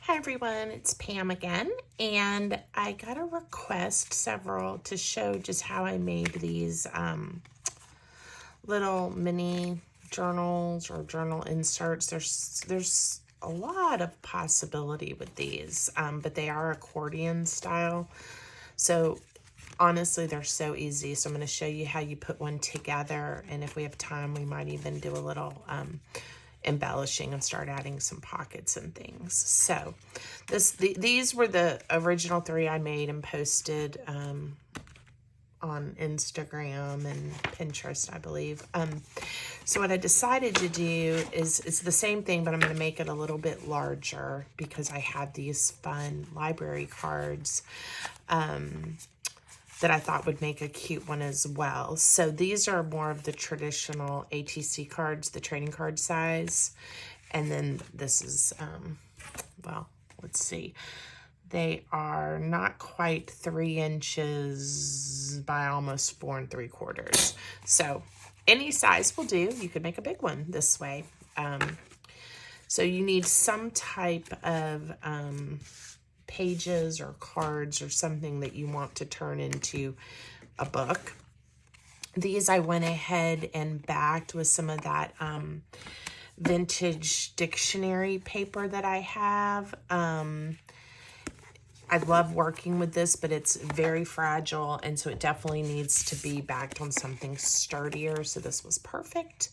Hi everyone, it's Pam again, and I got a request several to show just how I made these little mini journals or journal inserts. There's a lot of possibility with these, but they are accordion style. So honestly, they're so easy. So I'm going to show you how you put one together, and if we have time, we might even do a little embellishing and start adding some pockets and things. So these were the original three I made and posted on Instagram and Pinterest, I believe. So what I decided to do is it's the same thing, but I'm going to make it a little bit larger because I had these fun library cards that I thought would make a cute one as well. So these are more of the traditional ATC cards, the trading card size. And then this is, well, let's see. They are not quite 3 inches by almost 4 3/4. So any size will do. You could make a big one this way. So you need some type of pages or cards or something that you want to turn into a book. These I went ahead and backed with some of that vintage dictionary paper that I have. I love working with this, but it's very fragile, and so it definitely needs to be backed on something sturdier, so this was perfect.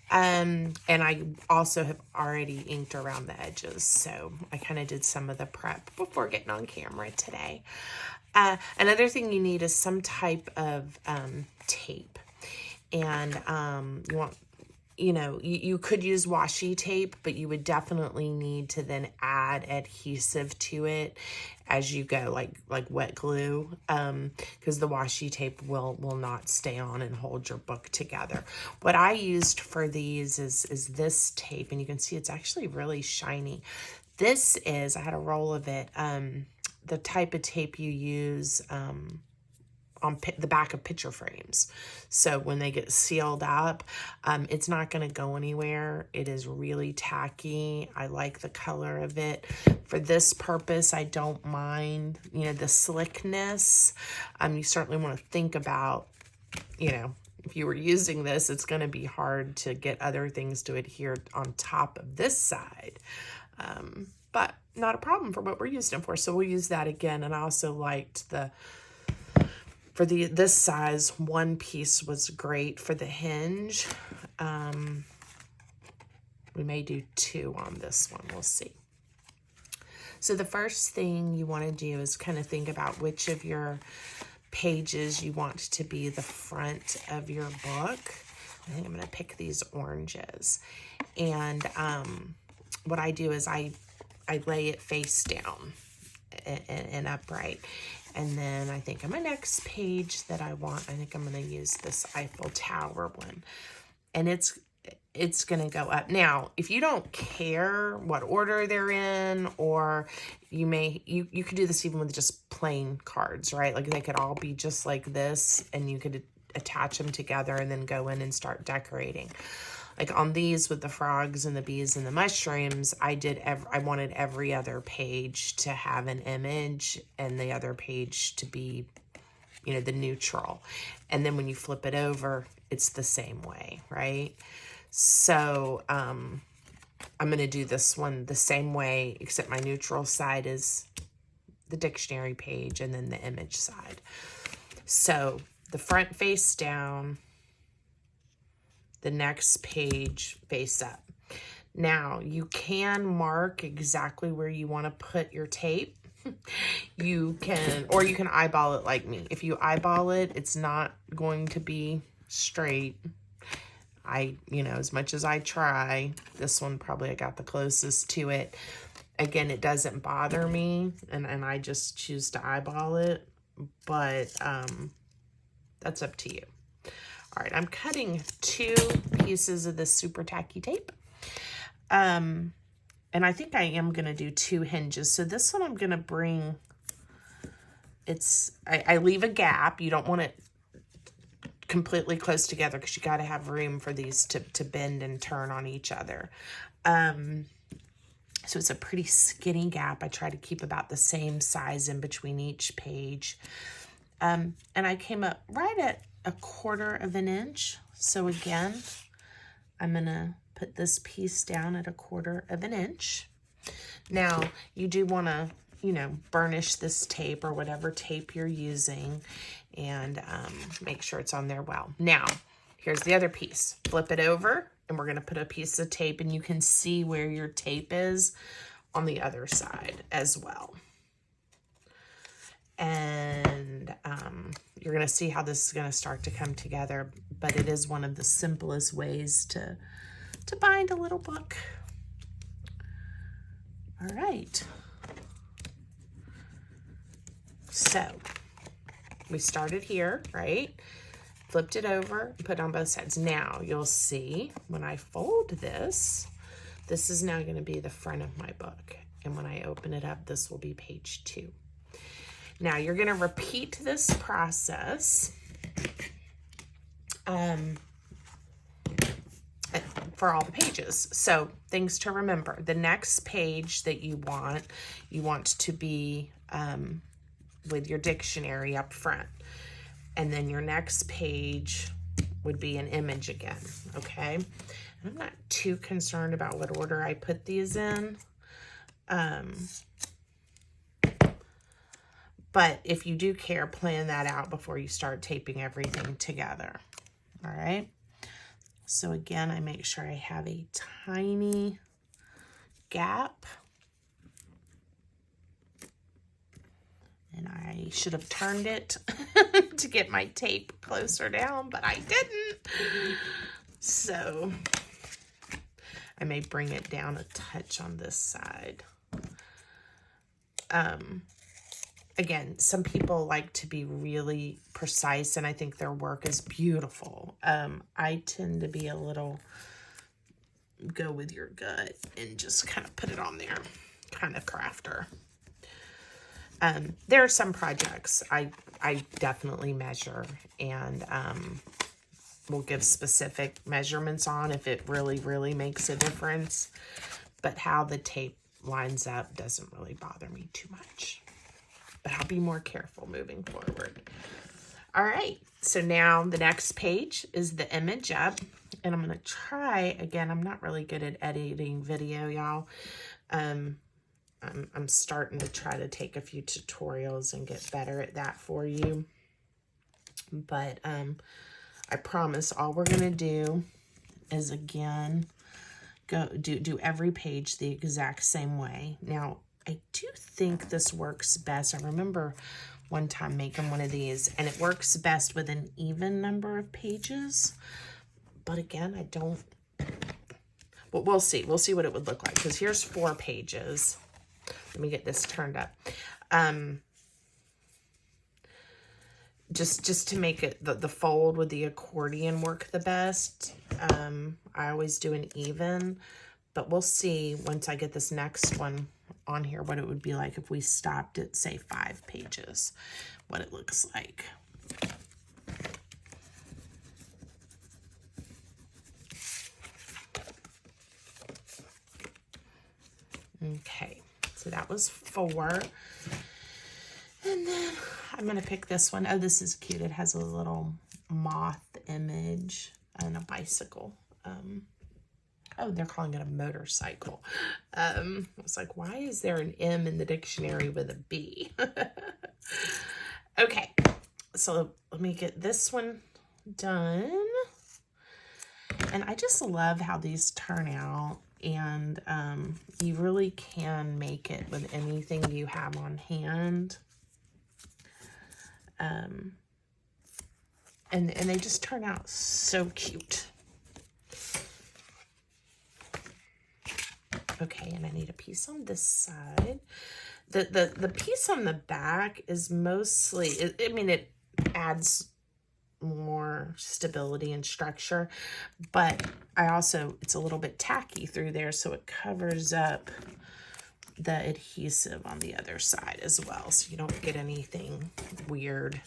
And I also have already inked around the edges, so I kind of did some of the prep before getting on camera today. Another thing you need is some type of tape, and you want, you could use washi tape, but you would definitely need to then add adhesive to it as you go, like wet glue, because the washi tape will not stay on and hold your book together. What I used for these is this tape, and you can see it's actually really shiny. This is, I had a roll of it, the type of tape you use on the back of picture frames. So when they get sealed up, it's not going to go anywhere. It is really tacky. I like the color of it. For this purpose, I don't mind, the slickness. You certainly want to think about, if you were using this, it's going to be hard to get other things to adhere on top of this side. But not a problem for what we're using it for. So we'll use that again. And I also liked for this size, one piece was great for the hinge. We may do 2 on this one, we'll see. So the first thing you want to do is kind of think about which of your pages you want to be the front of your book. I think I'm going to pick these oranges. And what I do is I lay it face down and upright. And then I think on my next page that I think I'm going to use this Eiffel Tower one. And it's going to go up. Now, if you don't care what order they're in, or you could do this even with just plain cards, right? Like they could all be just like this, and you could attach them together and then go in and start decorating. Like on these with the frogs and the bees and the mushrooms, I wanted every other page to have an image and the other page to be, the neutral. And then when you flip it over, it's the same way, right? So I'm going to do this one the same way, except my neutral side is the dictionary page and then the image side. So the front face down, the next page face up. Now, you can mark exactly where you want to put your tape. You can eyeball it like me. If you eyeball it, it's not going to be straight. As much as I try, this one probably I got the closest to it. Again, it doesn't bother me, and I just choose to eyeball it, but that's up to you. All right, I'm cutting 2 pieces of this super tacky tape. And I think I am going to do 2 hinges. So this one I'm going to bring, I leave a gap. You don't want it completely close together because you got to have room for these to bend and turn on each other. So it's a pretty skinny gap. I try to keep about the same size in between each page. And I came up right at 1/4 of an inch. So again, I'm gonna put this piece down at 1/4 of an inch. Now, you do wanna, you know, burnish this tape or whatever tape you're using and make sure it's on there well. Now, here's the other piece. Flip it over and we're gonna put a piece of tape and you can see where your tape is on the other side as well. And you're gonna see how this is gonna start to come together, but it is one of the simplest ways to bind a little book. All right. So we started here, right? Flipped it over, put it on both sides. Now you'll see when I fold this, this is now going to be the front of my book. And when I open it up, this will be page 2. Now you're going to repeat this process for all the pages. So things to remember. The next page that you want to be with your dictionary up front. And then your next page would be an image again, okay? And I'm not too concerned about what order I put these in. But if you do care, plan that out before you start taping everything together, all right? So again, I make sure I have a tiny gap. And I should have turned it to get my tape closer down, but I didn't. So I may bring it down a touch on this side. Again, some people like to be really precise, and I think their work is beautiful. I tend to be a little go with your gut and just kind of put it on there, kind of crafter. There are some projects I definitely measure and will give specific measurements on if it really, really makes a difference. But how the tape lines up doesn't really bother me too much. But I'll be more careful moving forward. All right, so now the next page is the image up. And I'm going to try, again, I'm not really good at editing video, y'all. I'm starting to try to take a few tutorials and get better at that for you. But I promise all we're going to do is, again, go do every page the exact same way. Now, I do think this works best. I remember one time making one of these, and it works best with an even number of pages. But again, I don't... Well, we'll see. We'll see what it would look like, because here's 4 pages. Let me get this turned up. Just to make it the fold with the accordion work the best. I always do an even, but we'll see once I get this next one on here what it would be like if we stopped at, say, 5 pages, what it looks like. Okay, so that was 4. And then I'm going to pick this one. Oh, this is cute. It has a little moth image and a bicycle. Oh, they're calling it a motorcycle. I was like, why is there an M in the dictionary with a B? Okay, so let me get this one done. And I just love how these turn out. And you really can make it with anything you have on hand. And they just turn out so cute. Okay, and I need a piece on this side. The piece on the back is mostly, I mean, it adds more stability and structure, but it's a little bit tacky through there, so it covers up the adhesive on the other side as well, so you don't get anything weird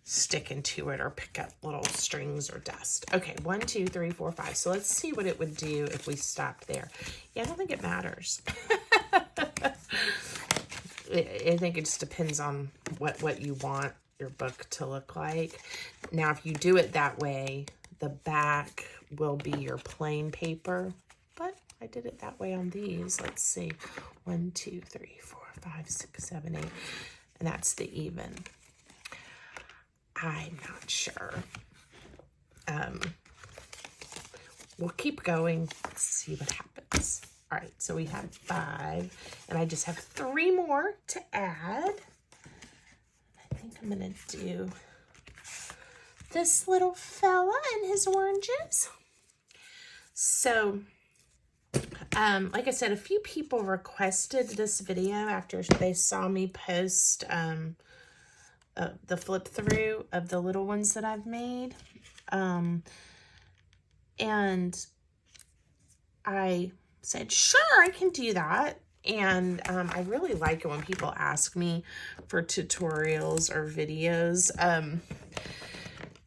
sticking to it or pick up little strings or dust. Okay, 1, 2, 3, 4, 5. So let's see what it would do if we stopped there. Yeah, I don't think it matters. I think it just depends on what you want your book to look like. Now, if you do it that way, the back will be your plain paper, but I did it that way on these. Let's see, 1, 2, 3, 4, 5, 6, 7, 8, and that's the even. I'm not sure. We'll keep going. Let's see what happens. All right, so we have 5, and I just have 3 more to add. I think I'm gonna do this little fella and his oranges. So, like I said, a few people requested this video after they saw me post the flip through of the little ones that I've made. And I said, sure, I can do that. And I really like it when people ask me for tutorials or videos,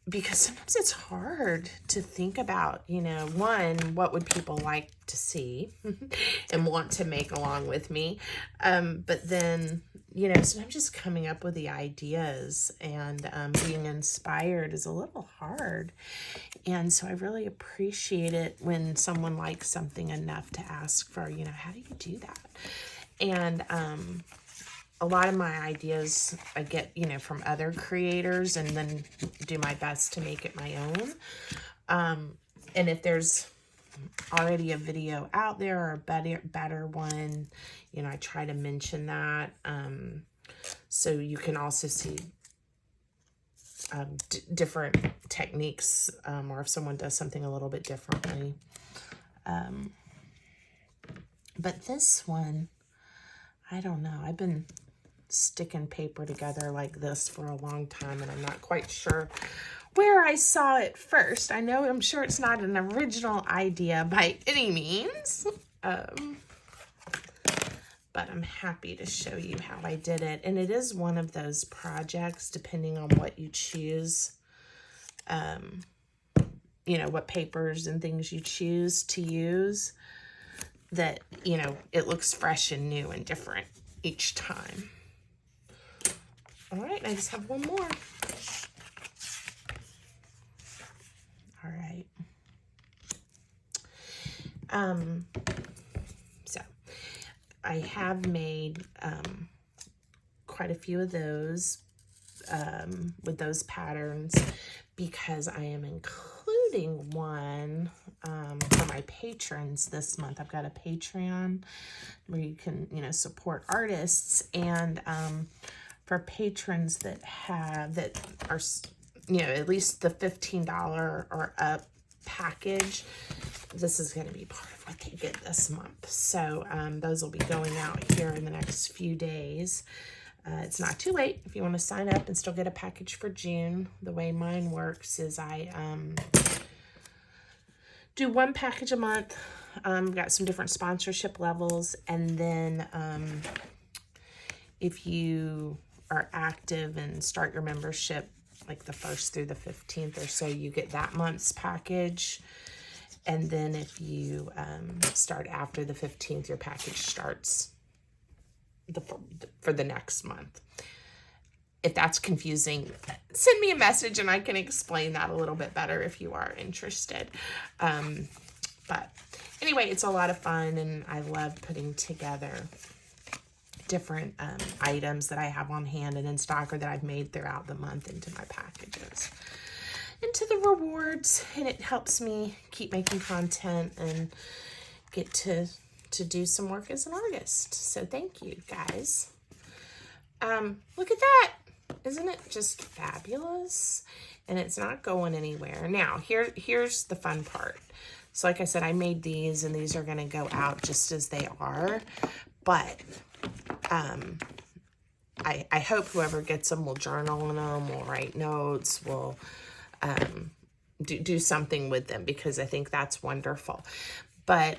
because sometimes it's hard to think about, you know, one, what would people like to see and want to make along with me. But then, you know, sometimes just coming up with the ideas and being inspired is a little hard. And so I really appreciate it when someone likes something enough to ask for, you know, how do you do that? And a lot of my ideas I get, you know, from other creators and then do my best to make it my own. And if there's already a video out there or a better one, you know, I try to mention that. So you can also see different techniques, or if someone does something a little bit differently. But this one, I don't know. I've been sticking paper together like this for a long time, and I'm not quite sure where I saw it first. I'm sure it's not an original idea by any means, but I'm happy to show you how I did it. And it is one of those projects, depending on what you choose, you know, what papers and things you choose to use, that, you know, it looks fresh and new and different each time. All right, I just have one more. All right. So I have made quite a few of those with those patterns, because I am including one for my patrons this month. I've got a Patreon where you can, you know, support artists, and for patrons that are, you know, at least the $15 or up package, this is going to be part of what they get this month. So those will be going out here in the next few days. It's not too late if you want to sign up and still get a package for June. The way mine works is I do one package a month. Got some different sponsorship levels, and then if you are active and start your membership like the 1st through the 15th or so, you get that month's package. And then if you start after the 15th, your package starts for the next month. If that's confusing, send me a message and I can explain that a little bit better if you are interested. But anyway, it's a lot of fun, and I love putting together different items that I have on hand and in stock, or that I've made throughout the month, into my packages, into the rewards, and it helps me keep making content and get to do some work as an artist. So thank you, guys. Look at that. Isn't it just fabulous? And it's not going anywhere. Now, here's the fun part. So like I said, I made these, and these are going to go out just as they are. But I hope whoever gets them will journal in them, will write notes, will do something with them, because I think that's wonderful. But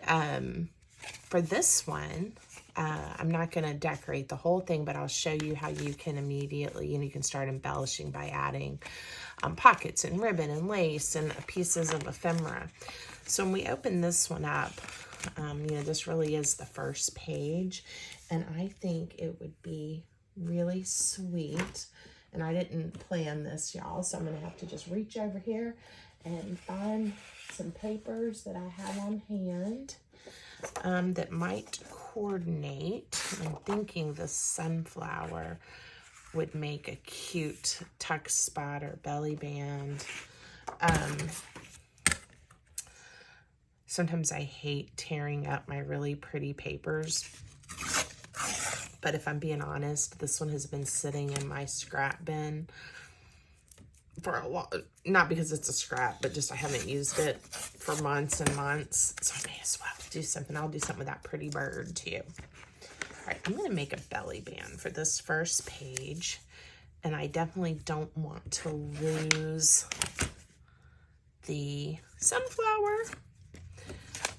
for this one, I'm not going to decorate the whole thing, but I'll show you how you can immediately, you can start embellishing by adding pockets and ribbon and lace and pieces of ephemera. So when we open this one up, this really is the first page, and I think it would be really sweet. And I didn't plan this, y'all, so I'm going to have to just reach over here and find some papers that I have on hand that might coordinate. I'm thinking the sunflower would make a cute tuck spot or belly band. Sometimes I hate tearing up my really pretty papers, but if I'm being honest, this one has been sitting in my scrap bin for a while. Not because it's a scrap, but just I haven't used it for months and months. So I may as well do something. I'll do something with that pretty bird too. All right, I'm going to make a belly band for this first page. And I definitely don't want to lose the sunflower.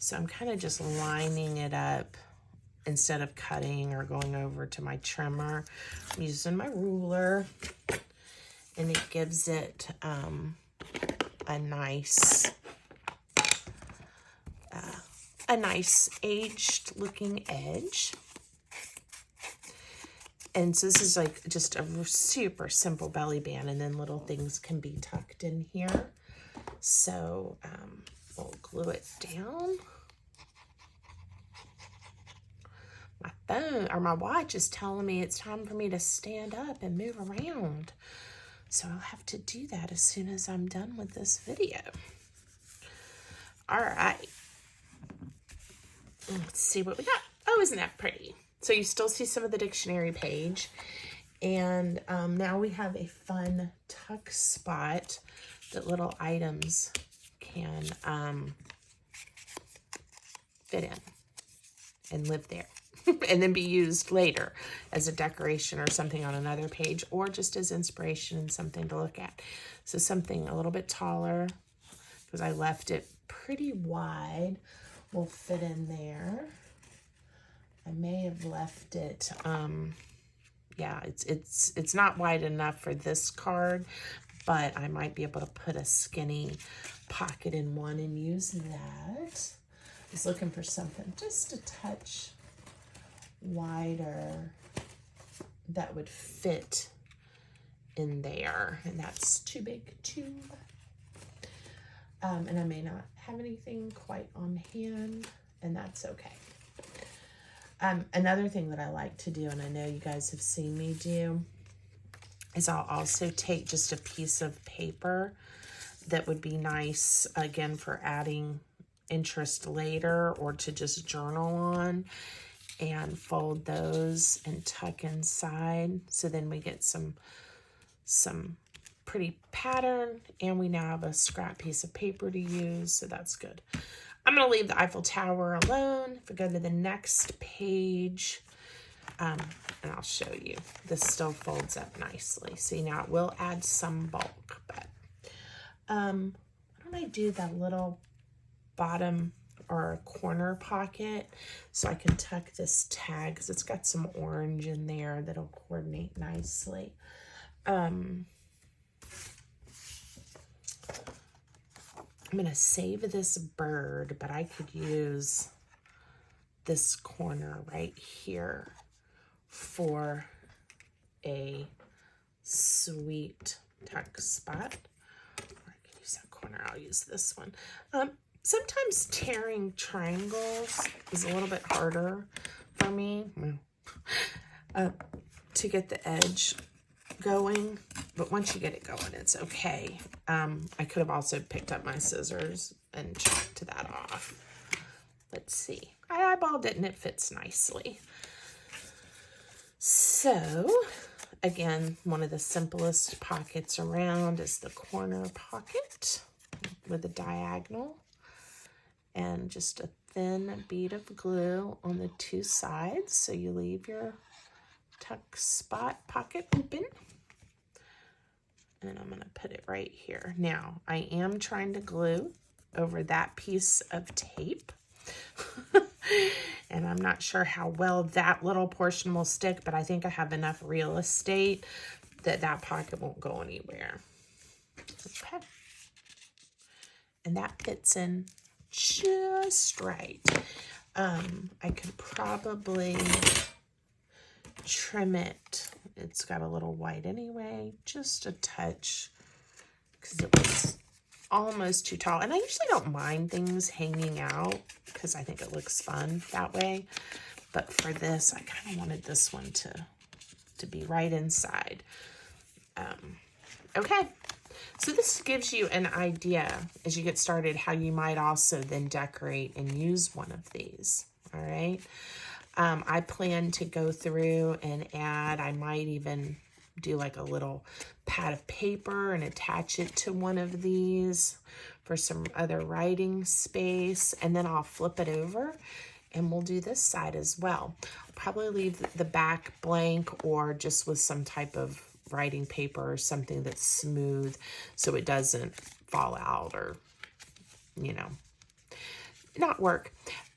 So I'm kind of just lining it up instead of cutting or going over to my trimmer. I'm using my ruler, and it gives it a nice aged looking edge. And so this is like just a super simple belly band, and then little things can be tucked in here. So we'll glue it down. My phone or my watch is telling me it's time for me to stand up and move around. So I'll have to do that as soon as I'm done with this video. All right. Let's see what we got. Oh, isn't that pretty? So you still see some of the dictionary page. And now we have a fun tuck spot that little items can fit in and live there. And then be used later as a decoration or something on another page, or just as inspiration and something to look at. So something a little bit taller, because I left it pretty wide, will fit in there. I may have left it, yeah, it's not wide enough for this card, but I might be able to put a skinny pocket in one and use that. I was looking for something just a touch wider that would fit in there, and that's too big too. And I may not have anything quite on hand, and that's okay. Another thing that I like to do, and I know you guys have seen me do, is I'll also take just a piece of paper that would be nice, again, for adding interest later or to just journal on, and fold those and tuck inside. So then we get some pretty pattern, and we now have a scrap piece of paper to use, so that's good. I'm going to leave the Eiffel Tower alone. If we go to the next page, and I'll show you. This still folds up nicely. See, now it will add some bulk, but why don't I do that little bottom or corner pocket so I can tuck this tag, because it's got some orange in there that'll coordinate nicely. I'm going to save this bird, but I could use this corner right here for a sweet tuck spot. Or I could use that corner. I'll use this one. Sometimes tearing triangles is a little bit harder for me to get the edge going, but once you get it going, it's okay. I could have also picked up my scissors and chopped that off. Let's see. I eyeballed it and it fits nicely. So, again, one of the simplest pockets around is the corner pocket with a diagonal and just a thin bead of glue on the two sides, so you leave your tuck spot pocket open. And I'm going to put it right here. Now, I am trying to glue over that piece of tape. And I'm not sure how well that little portion will stick, but I think I have enough real estate that that pocket won't go anywhere. Okay. And that fits in just right. I could probably trim it. It's got a little white anyway, just a touch, because it was almost too tall. And I usually don't mind things hanging out because I think it looks fun that way. But for this, I kind of wanted this one to be right inside. Okay. So this gives you an idea as you get started how you might also then decorate and use one of these. All right. I plan to go through and add, I might even do like a little pad of paper and attach it to one of these for some other writing space. And then I'll flip it over and we'll do this side as well. I'll probably leave the back blank or just with some type of writing paper or something that's smooth so it doesn't fall out or, you know, not work.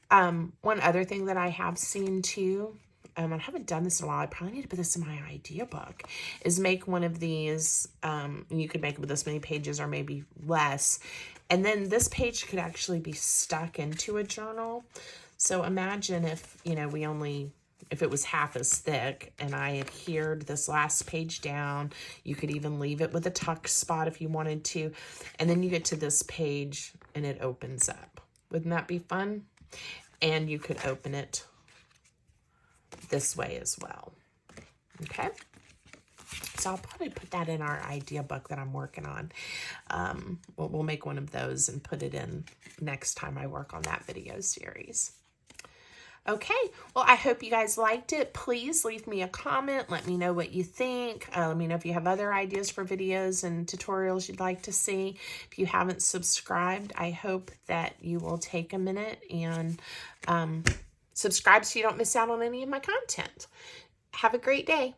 One other thing that I have seen too, I haven't done this in a while, I probably need to put this in my idea book, is make one of these, you could make it with this many pages or maybe less, and then this page could actually be stuck into a journal. So imagine if, you know, if it was half as thick and I adhered this last page down, you could even leave it with a tuck spot if you wanted to, and then you get to this page and it opens up. Wouldn't that be fun? And you could open it this way as well. Okay. So I'll probably put that in our idea book that I'm working on. We'll make one of those and put it in next time I work on that video series. Okay, well, I hope you guys liked it. Please leave me a comment. Let me know what you think. Let me know if you have other ideas for videos and tutorials you'd like to see. If you haven't subscribed, I hope that you will take a minute and subscribe so you don't miss out on any of my content. Have a great day.